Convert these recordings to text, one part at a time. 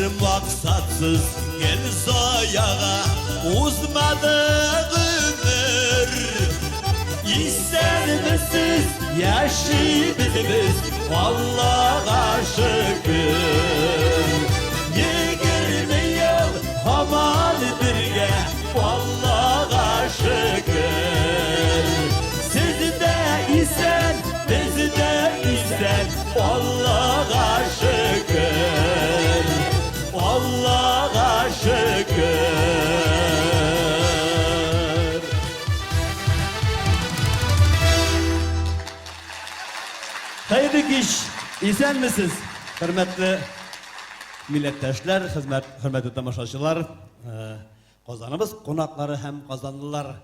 maksatsız gel zayağa uzmadı ömür. İster misiniz yaşayabiliriz Allah'a şükür. 20 yıl aman birge Allah'a şükür. Siz de isen biz de isen Allah'a şükür. Allah'a şükür. Hayırlı iş, isen misiniz? Hürmetli milletteşler, hürmetli tamaşaçılar, kazanımız konakları hem kazandılar.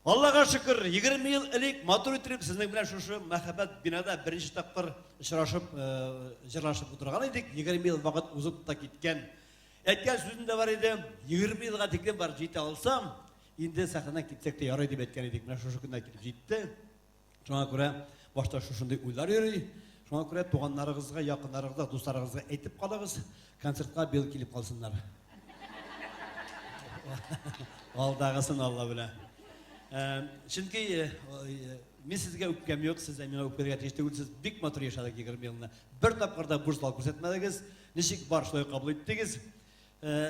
Allah'a şükür 20 yıl ilik matur ötürüp sizin bilen şu mehabet binada birinci tapkır jırlaşıp oturgan edik. 20 yıl vakit uzup da gitken. Etken sözünde var idi, 20 yılga teklim var jite alsam, indi sahneden gitsek de yaraydı etken edik. Şu günde gidip jitti. Şuna göre başta şunday uylar yürüy. Şuna göre tuğanlarınızga, yakınlarınızga, dostlarınızga etip kalırız. Konsertga bel kelip kalsınlar. Aldağısın Allah bile. Çünkü men sizge öpkem yok, siz de meni öpkerge teşekkür siz bik matur yaşadık 20 yılında. Bir tapkırda burslal ko'rsatmadingiz, nechik bor shunday qabul etdingiz.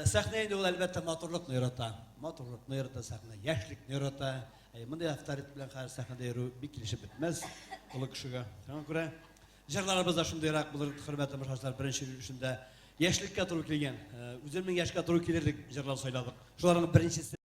Sahna endi ol albatta motorlikni yarata. Motorlikni yarata sahna, yoshlikni yarata. Bunday avtoritet bilan har sahnada yurib bik kelishib bitmas. Ulu kishiga. Shunga ko'ra jırlarımızda shundayroq bo'lur, hurmatli mushahidlar, birinchi shunda yoshlikka to'g'ri kelgan. O'zimning yoshga to'g'ri kelardik jırlar sayladik. Shularning birinchisi